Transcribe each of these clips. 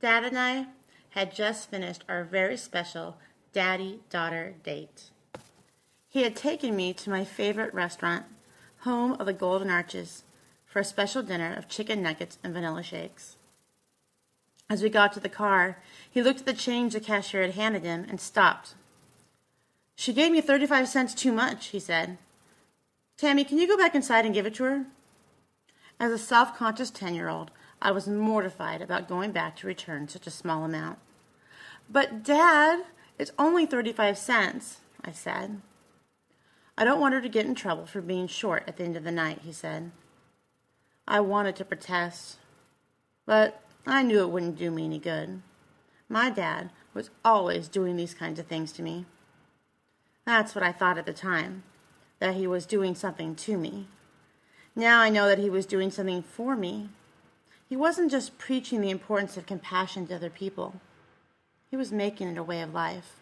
Dad and I had just finished our very special daddy-daughter date. He had taken me to my favorite restaurant, home of the Golden Arches, for a special dinner of chicken nuggets and vanilla shakes. As we got to the car, he looked at the change the cashier had handed him and stopped. "She gave me 35 cents too much," he said. "Tammy, can you go back inside and give it to her?" As a self-conscious 10-year-old, I was mortified about going back to return such a small amount. "But, Dad, it's only 35 cents, I said. "I don't want her to get in trouble for being short at the end of the night," he said. I wanted to protest, but I knew it wouldn't do me any good. My dad was always doing these kinds of things to me. That's what I thought at the time, that he was doing something to me. Now I know that he was doing something for me. He wasn't just preaching the importance of compassion to other people. He was making it a way of life.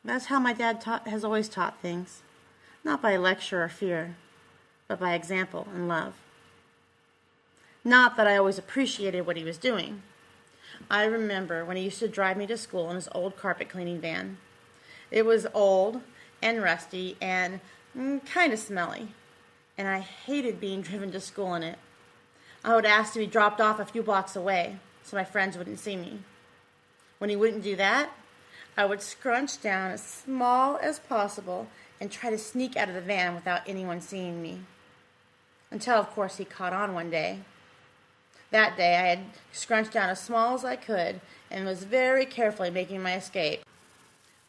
That's how my dad has always taught things, not by lecture or fear, but by example and love. Not that I always appreciated what he was doing. I remember when he used to drive me to school in his old carpet cleaning van. It was old and rusty and kind of smelly, and I hated being driven to school in it. I would ask to be dropped off a few blocks away so my friends wouldn't see me. When he wouldn't do that, I would scrunch down as small as possible and try to sneak out of the van without anyone seeing me. Until, of course, he caught on one day. That day, I had scrunched down as small as I could and was very carefully making my escape.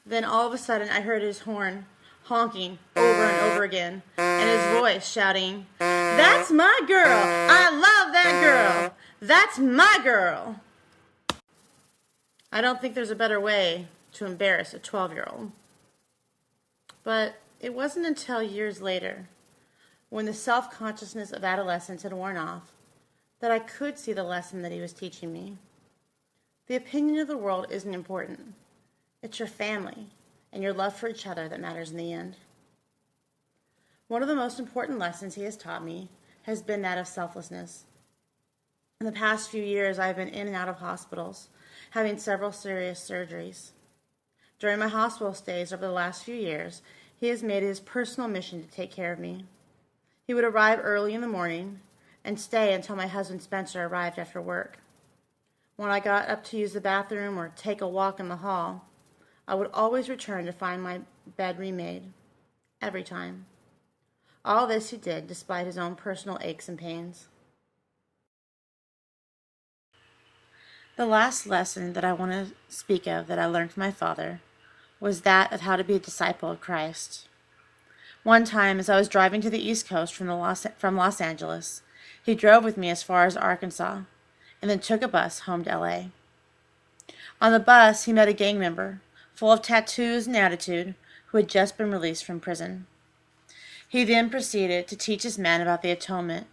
Then all of a sudden, I heard his horn honking over and over again, and his voice shouting, "That's my girl! I love that girl! That's my girl!" I don't think there's a better way to embarrass a 12-year-old. But it wasn't until years later, when the self-consciousness of adolescence had worn off, that I could see the lesson that he was teaching me. The opinion of the world isn't important. It's your family and your love for each other that matters in the end. One of the most important lessons he has taught me has been that of selflessness. In the past few years, I've been in and out of hospitals, having several serious surgeries. During my hospital stays over the last few years, he has made it his personal mission to take care of me. He would arrive early in the morning and stay until my husband Spencer arrived after work. When I got up to use the bathroom or take a walk in the hall, I would always return to find my bed remade, every time. All this he did despite his own personal aches and pains. The last lesson that I want to speak of that I learned from my father was that of how to be a disciple of Christ. One time, as I was driving to the East Coast from Los Angeles, he drove with me as far as Arkansas, and then took a bus home to L.A. On the bus, he met a gang member, full of tattoos and attitude, who had just been released from prison. He then proceeded to teach his men about the atonement,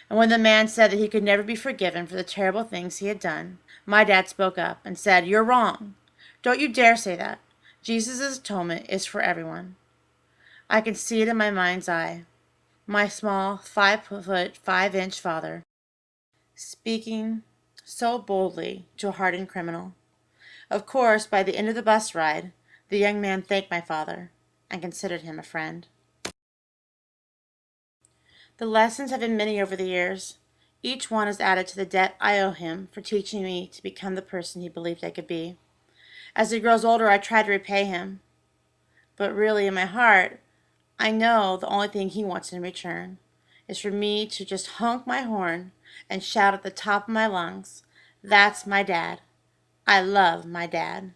and when the man said that he could never be forgiven for the terrible things he had done, my dad spoke up and said, "You're wrong. Don't you dare say that. Jesus' atonement is for everyone." I can see it in my mind's eye. My small 5-foot 5-inch father speaking so boldly to a hardened criminal. Of course, by the end of the bus ride, the young man thanked my father and considered him a friend. The lessons have been many over the years. Each one has added to the debt I owe him for teaching me to become the person he believed I could be. As he grows older, I try to repay him. But really, in my heart, I know the only thing he wants in return is for me to just honk my horn and shout at the top of my lungs, "That's my dad. I love my dad."